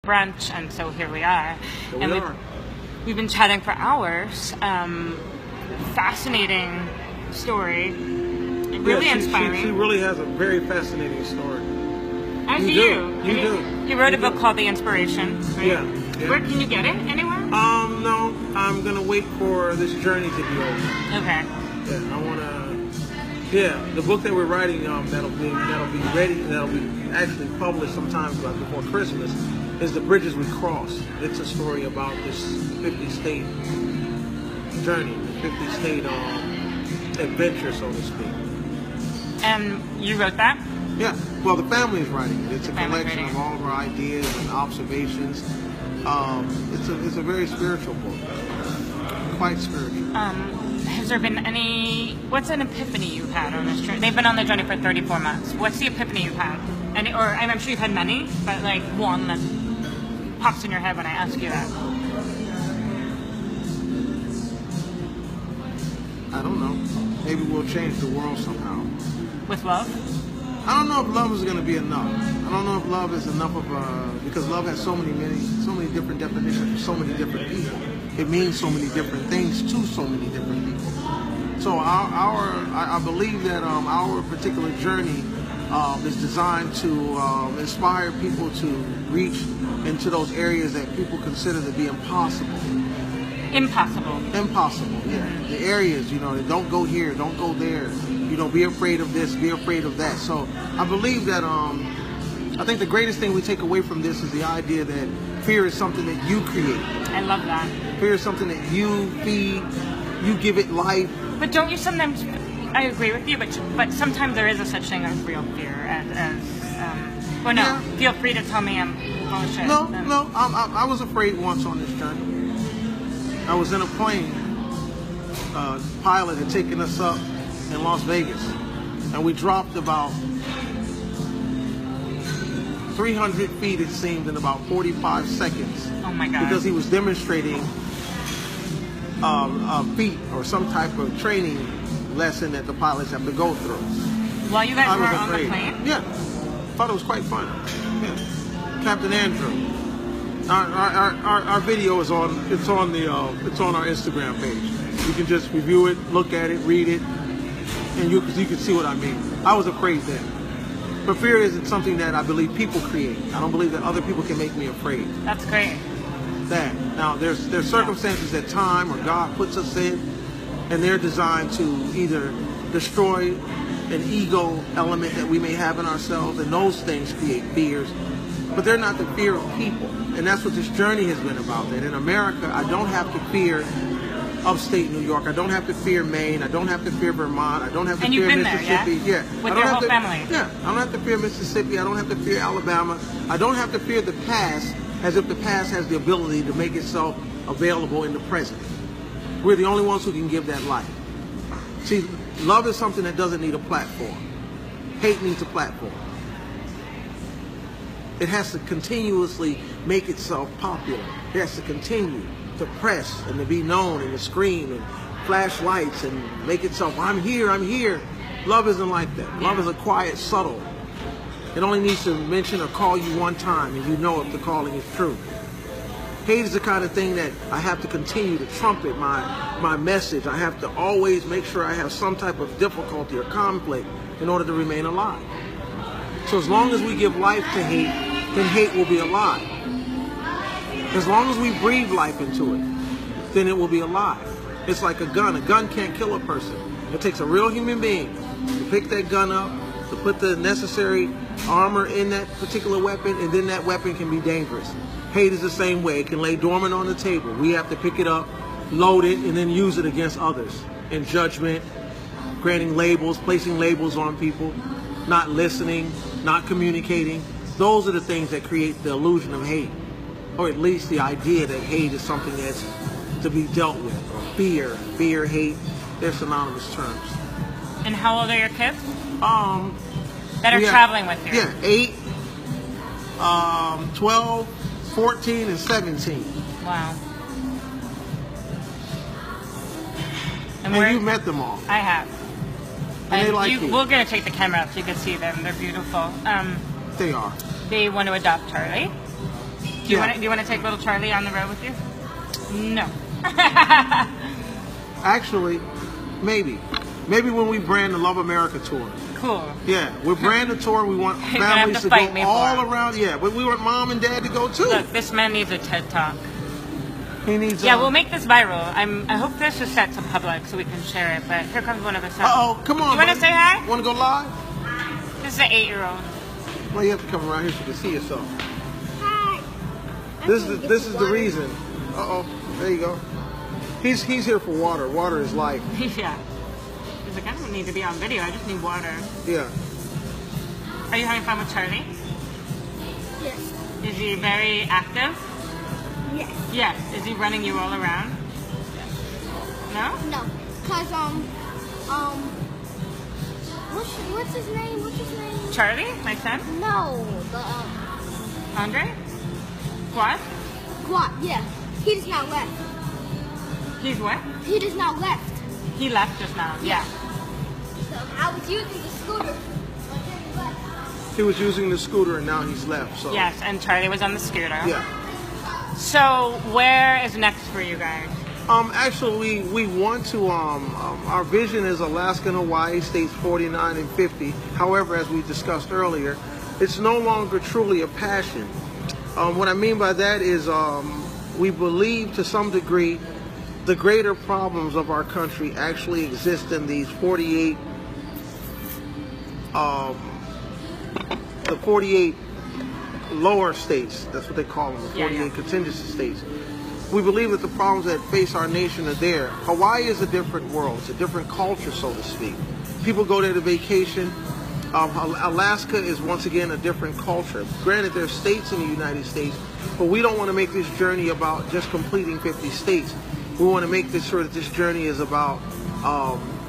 brunch, and so here we are. So and we've been chatting for hours. Fascinating story. Really inspiring. She really has a very fascinating story. As you do. You do. He wrote a book called The Inspiration. Right? Yeah. Where can you get it? Anywhere? No. I'm gonna wait for this journey to be over. Okay. Yeah, I wanna. Yeah, the book that we're writing, that'll be ready, that'll be actually published sometime before Christmas, is The Bridges We Crossed. It's a story about this 50-state journey, the 50-state adventure, so to speak. And you wrote that? Yeah. Well, the family is writing it. It's a collection writing. of all of our ideas and observations. It's a very spiritual book. Quite spiritual. Has there been what's an epiphany you've had on this journey? They've been on the journey for 34 months. What's the epiphany you've had? I'm sure you've had many, but like one that pops in your head when I ask you that. I don't know. Maybe we'll change the world somehow. With love? I don't know if love is going to be enough. I don't know if love is enough because love has so many different definitions for so many different people. It means so many different things to so many different people. So I believe that our particular journey is designed to inspire people to reach into those areas that people consider to be impossible. Impossible, yeah. The areas, that don't go here, don't go there. Be afraid of this, be afraid of that. So I believe that I think the greatest thing we take away from this is the idea that fear is something that you create. I love that. Fear is something that you feed, you give it life. But don't you sometimes, I agree with you, but sometimes there is a such thing as real fear Yeah. Feel free to tell me I'm bullshit. No, I was afraid once on this journey. I was in a plane, pilot had taken us up in Las Vegas, and we dropped about 300 feet, it seemed, in about 45 seconds. Oh my God. Because he was demonstrating a feat or some type of training lesson that the pilots have to go through. While you guys were on the plane? Yeah. Thought it was quite fun. Yeah. Captain Andrew. Our video is on our Instagram page. You can just review it, look at it, read it, and you can see what I mean. I was afraid then. But fear isn't something that I believe people create. I don't believe that other people can make me afraid. That's great. Now there's circumstances that time or God puts us in, and they're designed to either destroy an ego element that we may have in ourselves, and those things create fears. But they're not the fear of people. And that's what this journey has been about. That in America, I don't have to fear upstate New York. I don't have to fear Maine. I don't have to fear Vermont. I don't have to fear Mississippi. There, yeah? With your whole family. Yeah. I don't have to fear Mississippi. I don't have to fear Alabama. I don't have to fear the past, as if the past has the ability to make itself available in the present. We're the only ones who can give that life. See, love is something that doesn't need a platform. Hate needs a platform. It has to continuously make itself popular. It has to continue to press and to be known and to scream and flash lights and make itself, I'm here, I'm here. Love isn't like that. Love is a quiet, subtle. It only needs to mention or call you one time and you know if the calling is true. Hate is the kind of thing that I have to continue to trumpet my message. I have to always make sure I have some type of difficulty or conflict in order to remain alive. So as long as we give life to hate, then hate will be alive. As long as we breathe life into it, then it will be alive. It's like a gun. A gun can't kill a person. It takes a real human being to pick that gun up, to put the necessary armor in that particular weapon, and then that weapon can be dangerous. Hate is the same way. It can lay dormant on the table. We have to pick it up, load it, and then use it against others in judgment, granting labels, placing labels on people, not listening, not communicating. Those are the things that create the illusion of hate, or at least the idea that hate is something that's to be dealt with. Fear, hate, they're synonymous terms. And how old are your kids? That are traveling with you? Yeah, 8, 12, 14, and 17. Wow. And you met them all. I have. And they like you. We're going to take the camera up so you can see them. They're beautiful. They are. They want to adopt Charlie. Do you want to take little Charlie on the road with you? No. Actually, maybe when we brand the Love America tour. Cool. Yeah, we're brand the tour. We want families to go all around. Yeah, but we want mom and dad to go too. Look, this man needs a TED Talk. He needs. Yeah, we'll make this viral. I hope this is set to public so we can share it. But here comes one of us. Uh-oh, come on. You want to say hi? Want to go live? This is an 8-year-old. Well, you have to come around here so you can see yourself. Hi. This is the reason. Uh-oh, there you go. He's here for water. Water is life. Yeah. He's like, I don't need to be on video. I just need water. Yeah. Are you having fun with Charlie? Yes. Is he very active? Yes. Yes. Is he running you all around? No? No. Cause what's his name? Charlie, my son? No. The Andre? What? Guap. Yeah. He just now left. He's what? He just now left. He left just now. Yeah. So I was using the scooter. But then he left. He was using the scooter and now he's left. So. Yes, and Charlie was on the scooter. Yeah. So where is next for you guys? Actually, we want to. Our vision is Alaska and Hawaii, states 49 and 50. However, as we discussed earlier, it's no longer truly a passion. What I mean by that is we believe to some degree the greater problems of our country actually exist in these 48, the 48 lower states. That's what they call them, the 48 contingency states. We believe that the problems that face our nation are there. Hawaii is a different world. It's a different culture, so to speak. People go there to vacation. Alaska is once again a different culture. Granted, there are states in the United States, but we don't want to make this journey about just completing 50 states. We want to make this sure that this journey is about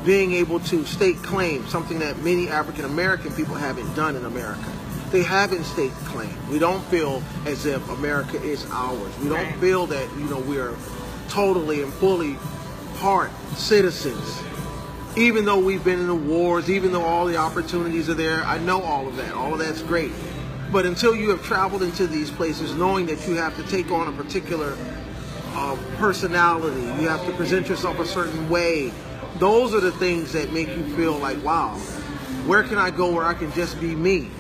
being able to stake claim, something that many African American people haven't done in America. They haven't staked claim. We don't feel as if America is ours. We don't feel that, we are totally and fully part citizens. Even though we've been in the wars, even though all the opportunities are there, I know all of that. All of that's great. But until you have traveled into these places, knowing that you have to take on a particular personality, you have to present yourself a certain way, those are the things that make you feel like, wow, where can I go where I can just be me?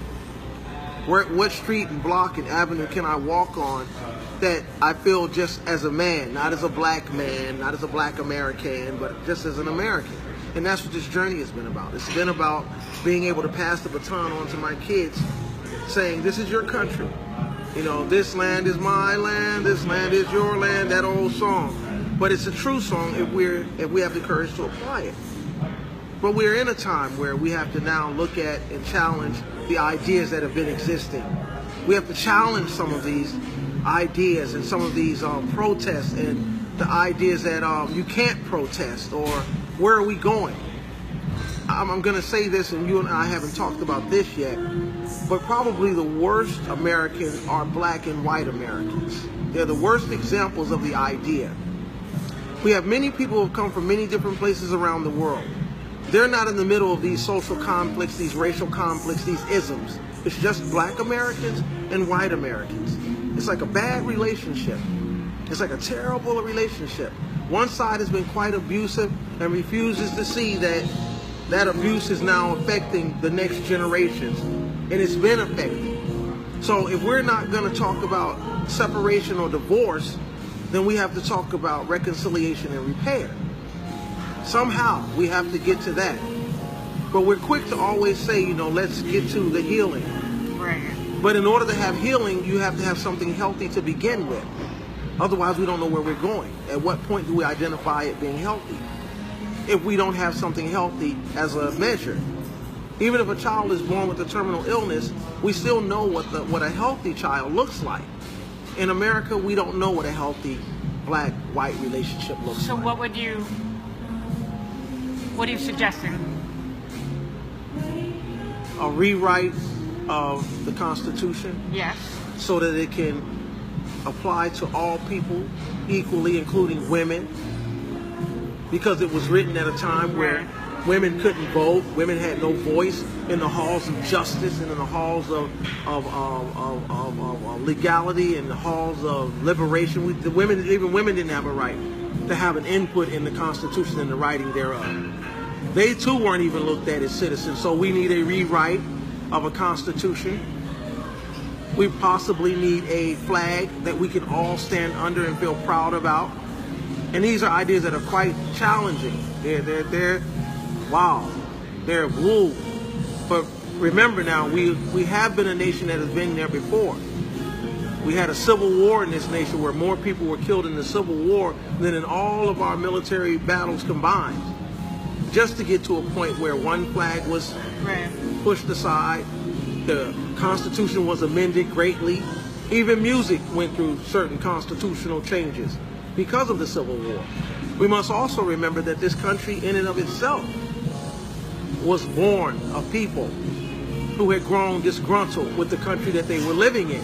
What street and block and avenue can I walk on that I feel just as a man, not as a black man, not as a black American, but just as an American? And that's what this journey has been about. It's been about being able to pass the baton on to my kids, saying, this is your country. This land is my land, this land is your land, that old song. But it's a true song if we have the courage to apply it. But we're in a time where we have to now look at and challenge the ideas that have been existing. We have to challenge some of these ideas and some of these protests and the ideas that you can't protest, or where are we going? I'm going to say this, and you and I haven't talked about this yet, but probably the worst Americans are black and white Americans. They're the worst examples of the idea. We have many people who have come from many different places around the world. They're not in the middle of these social conflicts, these racial conflicts, these isms. It's just black Americans and white Americans. It's like a bad relationship. It's like a terrible relationship. One side has been quite abusive and refuses to see that that abuse is now affecting the next generations. And it's been affecting. So if we're not going to talk about separation or divorce, then we have to talk about reconciliation and repair. Somehow we have to get to that. But we're quick to always say, let's get to the healing. Right. But in order to have healing, you have to have something healthy to begin with. Otherwise, we don't know where we're going. At what point do we identify it being healthy? If we don't have something healthy as a measure. Even if a child is born with a terminal illness, we still know what a healthy child looks like. In America, we don't know what a healthy black-white relationship looks like. So what are you suggesting? A rewrite of the Constitution. Yes. So that it can apply to all people equally, including women. Because it was written at a time where Women couldn't vote. Women had no voice in the halls of justice and in the halls of legality and the halls of liberation. Even women didn't have a right to have an input in the Constitution and the writing thereof. They too weren't even looked at as citizens. So we need a rewrite of a Constitution. We possibly need a flag that we can all stand under and feel proud about. And these are ideas that are quite challenging. They're wow, they're woo. But remember now, we have been a nation that has been there before. We had a civil war in this nation where more people were killed in the Civil War than in all of our military battles combined. Just to get to a point where one flag was pushed aside, the Constitution was amended greatly. Even music went through certain constitutional changes because of the Civil War. We must also remember that this country in and of itself was born of people who had grown disgruntled with the country that they were living in.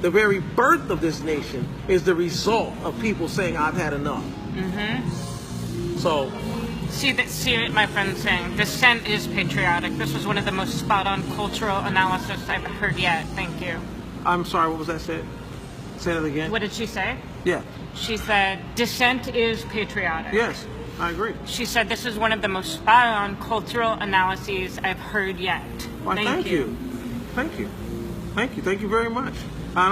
The very birth of this nation is the result of people saying, I've had enough. Mm-hmm. So, see, my friend saying, dissent is patriotic. This was one of the most spot-on cultural analysis I've heard yet. Thank you. I'm sorry, what was that said? Say that again. What did she say? Yeah. She said, dissent is patriotic. Yes, I agree. She said, this is one of the most spot-on cultural analyses I've heard yet. Well, thank you. Thank you. Thank you. Thank you very much. I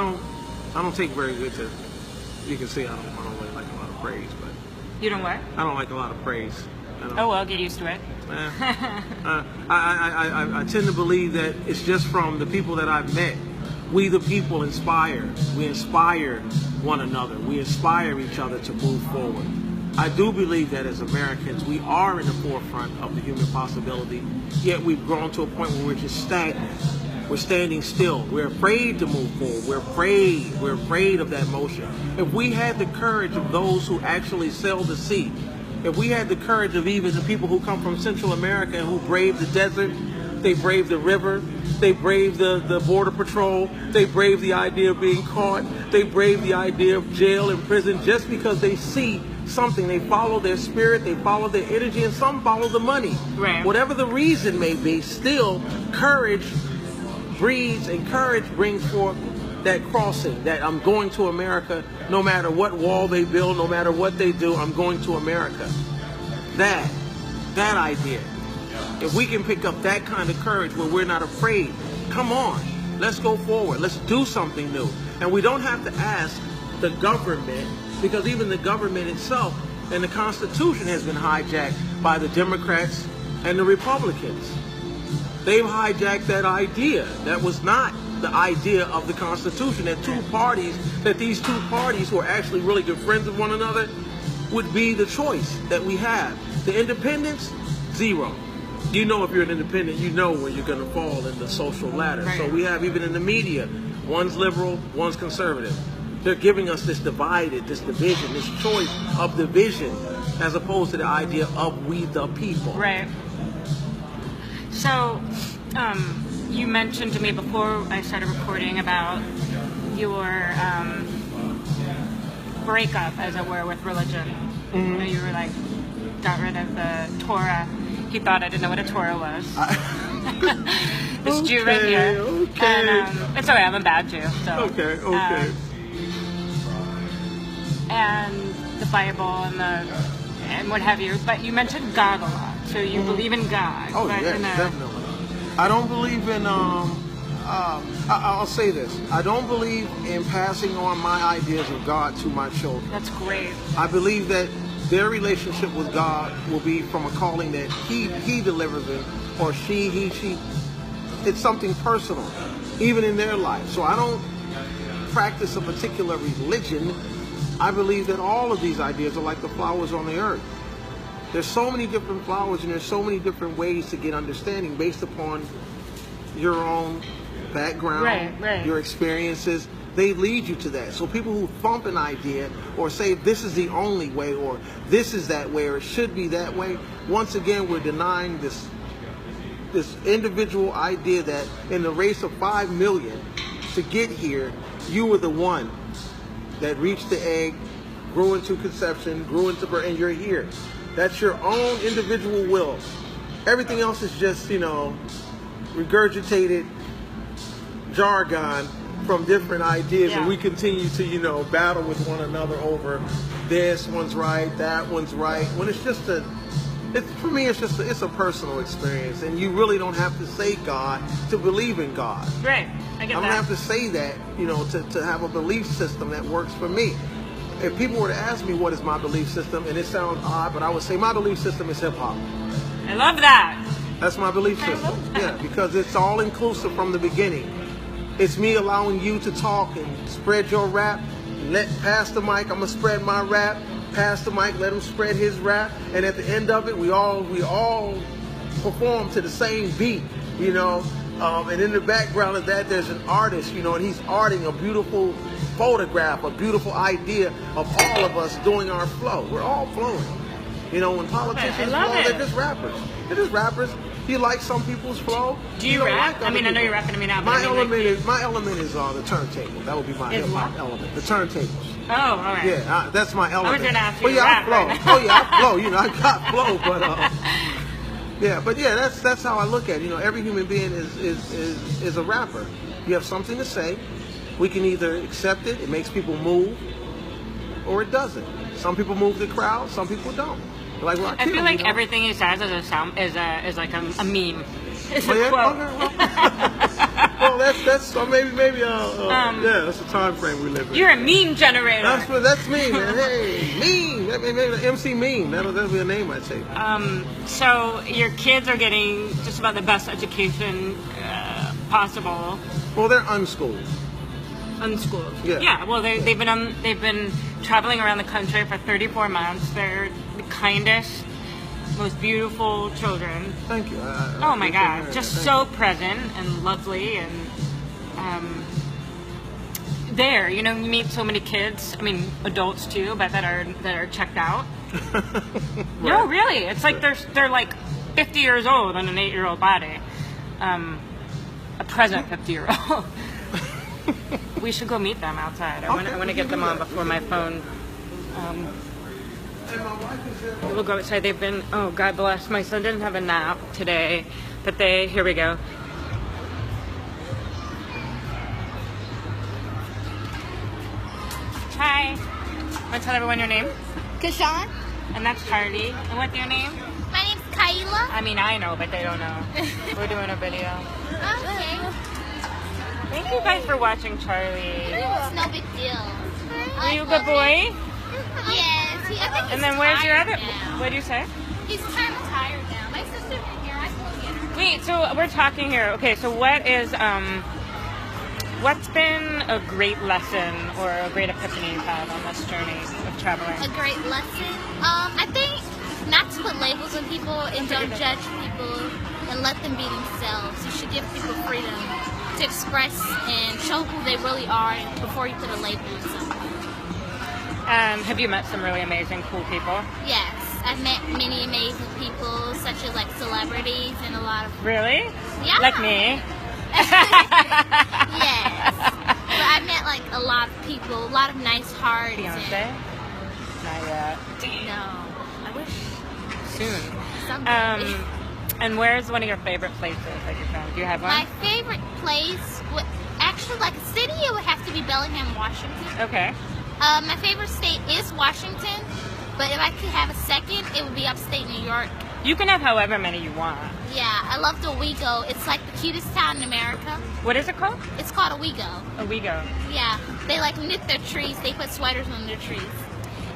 don't take very good to, you can see I don't really like a lot of praise, but. You don't what? I don't like a lot of praise. Oh, well, get used to it. I tend to believe that it's just from the people that I've met. We the people inspire. We inspire one another. We inspire each other to move forward. I do believe that as Americans, we are in the forefront of the human possibility, yet we've grown to a point where we're just stagnant. We're standing still. We're afraid to move forward. We're afraid. We're afraid of that motion. If we had the courage of those who actually sail the sea, if we had the courage of even the people who come from Central America and who brave the desert, they brave the river, they brave the border patrol, they brave the idea of being caught, they brave the idea of jail and prison just because they see something. They follow their spirit, they follow their energy, and some follow the money. Right. Whatever the reason may be, still courage breeds and courage brings forth that crossing, that I'm going to America no matter what wall they build, no matter what they do, I'm going to America. That idea. If we can pick up that kind of courage where we're not afraid, come on, let's go forward. Let's do something new. And we don't have to ask the government, because even the government itself and the Constitution has been hijacked by the Democrats and the Republicans. They've hijacked that idea. That was not the idea of the Constitution, that these two parties who are actually really good friends of one another would be the choice that we have. The independents, zero. You know, if you're an independent, you know where you're going to fall in the social ladder. Right. So we have, even in the media, one's liberal, one's conservative. They're giving us this divided, this division, this choice of division, as opposed to the idea of we the people. Right. So, you mentioned to me before I started recording about your breakup, as it were, with religion. Mm-hmm. You were like, got rid of the Torah. He thought I didn't know what a Torah was. This Jew right here. Okay. And it's okay, I'm a bad Jew. So, Okay. And the Bible and what have you. But you mentioned God a lot. So you believe in God. Oh, but yes, definitely. I don't believe in, I'll say this. I don't believe in passing on my ideas of God to my children. That's great. I believe that their relationship with God will be from a calling that he delivers them, or he. It's something personal, even in their life. So I don't practice a particular religion. I believe that all of these ideas are like the flowers on the earth. There's so many different flowers, and there's so many different ways to get understanding based upon your own background, right. your experiences. They lead you to that. So people who thump an idea or say this is the only way, or this is that way, or it should be that way, once again we're denying this individual idea that in the race of 5 million to get here, you were the one that reached the egg, grew into conception, grew into birth, and you're here. That's your own individual will. Everything else is just, regurgitated jargon from different ideas, Yeah. and we continue to, battle with one another over this one's right, that one's right. When it's just for me, it's a personal experience, and you really don't have to say God to believe in God. Right. I get I don't that. have to say that, to have a belief system that works for me. If people were to ask me what is my belief system, and it sounds odd, but I would say my belief system is hip hop. I love that. That's my belief system. Yeah, because it's all inclusive from the beginning. It's me allowing you to talk and spread your rap. Pass the mic. I'm gonna spread my rap. Pass the mic. Let him spread his rap. And at the end of it, we all perform to the same beat. And in the background of that, there's an artist. And he's arting a beautiful photograph, a beautiful idea of all of us doing our flow. We're all flowing. When politicians love flow, it. they're just rappers. They're just rappers. Do you like some people's flow? Do you don't rap? like other I know people. you're rapping to me now. But My I mean, element is the turntable. That would be my Is hip hop what? element. The turntables. Oh, all right. Yeah, that's my element. gonna ask you Well, to yeah, rap I flow. right now. Oh yeah, I flow. I got flow, but that's how I look at it. Every human being is a rapper. You have something to say. We can either accept it makes people move, or it doesn't. Some people move the crowd, some people don't. Like Rakim, I feel like everything he says is is like a meme. It's a Oh, yeah? quote. Okay, well, that's so maybe that's the time frame we live in. You're a meme generator. That's me, man. Hey, meme. Maybe MC meme. That'll be a name I'd say. So your kids are getting just about the best education possible. Well, they're unschooled. Unschooled. Yeah. Yeah. Well, they've been traveling around the country for 34 months. They're the kindest, most beautiful children. Thank you. Oh my God, just so present and lovely, and there, you meet so many kids. I mean, adults too, but that are checked out. No, really, it's like they're like 50 years old on an 8-year-old body. A present 50-year-old. We should go meet them outside. I want to get them on before my phone. We'll go outside. They've been, oh, God bless. My son didn't have a nap today, but here we go. Hi. Want to tell everyone your name? Kashawn. And that's Charlie. And what's your name? My name's Kyla. I mean, I know, but they don't know. We're doing a video. Okay. Thank you guys for watching Charlie. It's no big deal. Are you a good boy? Yes. I think And then where's your other, now. what do you say? He's kind of tired now. My sister's in here. I can go get her. Wait, so we're talking here. Okay, so what's been a great lesson or a great epiphany you've had on this journey of traveling? A great lesson. I think not to put labels on people and don't judge people and let them be themselves. You should give people freedom to express and show who they really are before you put a label on someone. Have you met some really amazing, cool people? Yes, I've met many amazing people, such as like celebrities and a lot of. Really? Yeah. Like me? Yes. But I've met like a lot of people, a lot of nice hearts. Beyonce? Not yet. No, I wish Soon. someday. And where's one of your favorite places that you've been? Do you have one? My favorite place would actually, like a city, it would have to be Bellingham, Washington. Okay. My favorite state is Washington, but if I could have a second, it would be upstate New York. You can have however many you want. Yeah, I love the Owego. It's like the cutest town in America. What is it called? It's called Owego. Owego. Yeah, they like knit their trees. They put sweaters on their trees.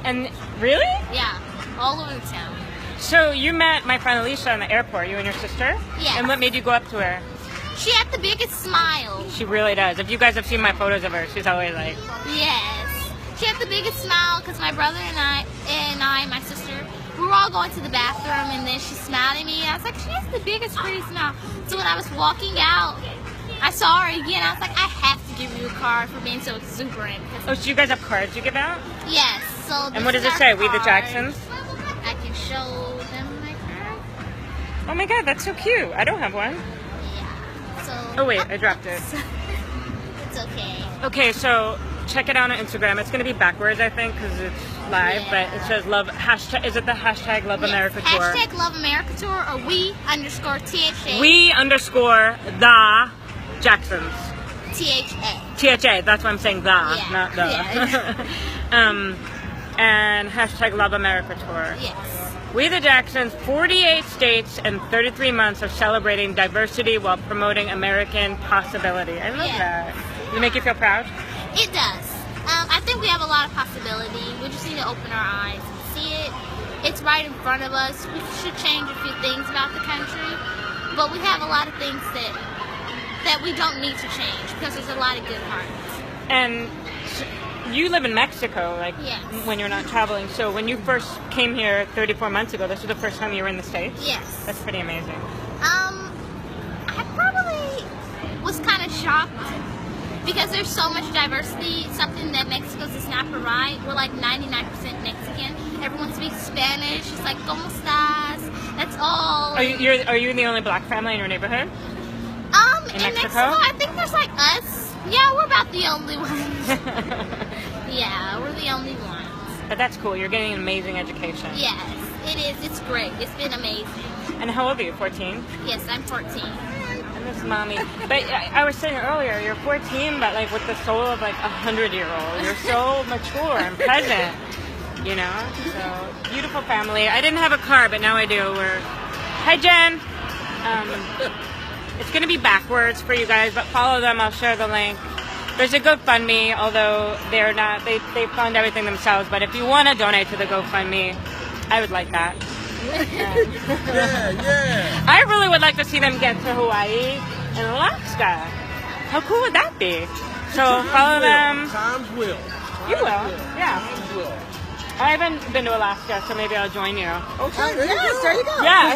And really? Yeah, all over the town. So you met my friend Alicia in the airport, you and your sister? Yes. And what made you go up to her? She had the biggest smile. She really does. If you guys have seen my photos of her, she's always like, Yes. She had the biggest smile because my brother and I, my sister, we were all going to the bathroom, and then she smiled at me. I was like, she has the biggest pretty smile. So when I was walking out, I saw her again. I was like, I have to give you a card for being so exuberant. oh, so you guys have cards you give out? Yes. So And what does this it is say? our We the card. Jacksons? I can show them my card. Oh my God, that's so cute. I don't have one. Yeah. So. Oh wait, I dropped it. It's okay. Okay, so check it out on Instagram. It's going to be backwards, I think, because it's live, but it says love, hashtag, is it the hashtag Love America Tour? Hashtag Love America Tour or we_THA. The Jacksons. THA. THA, that's why I'm saying not the. Yeah. And hashtag Love America Tour. Yes. We the Jacksons, 48 states and 33 months of celebrating diversity while promoting American possibility. I love that. You make you feel proud? It does. I think we have a lot of possibility. We just need to open our eyes and see it. It's right in front of us. We should change a few things about the country, but we have a lot of things that we don't need to change because there's a lot of good hearts. And you live in Mexico, like when you're not traveling. So when you first came here 34 months ago, this was the first time you were in the States? Yes. That's pretty amazing. I probably was kind of shocked because there's so much diversity, something that Mexico does not provide. We're like 99% Mexican. Everyone speaks Spanish. It's like, ¿cómo estás? That's all. Are you the only black family in your neighborhood? In Mexico, I think there's like us. Yeah, we're about the only ones. Yeah, we're the only ones. But that's cool. You're getting an amazing education. Yes, it is. It's great. It's been amazing. And how old are you? 14? Yes, I'm 14. I miss mommy. But I was saying earlier, you're 14, but like with the soul of like 100-year-old. You're so mature and present. You know? So, beautiful family. I didn't have a car, but now I do. Hi, Jen. It's going to be backwards for you guys, but follow them. I'll share the link. There's a GoFundMe, although they're not, they fund everything themselves. But if you want to donate to the GoFundMe, I would like that. Yeah. I really would like to see them get to Hawaii and Alaska. How cool would that be? So follow them. Times will. You will, yeah. Times will. I haven't been to Alaska, so maybe I'll join you. Okay, there you go. Yeah.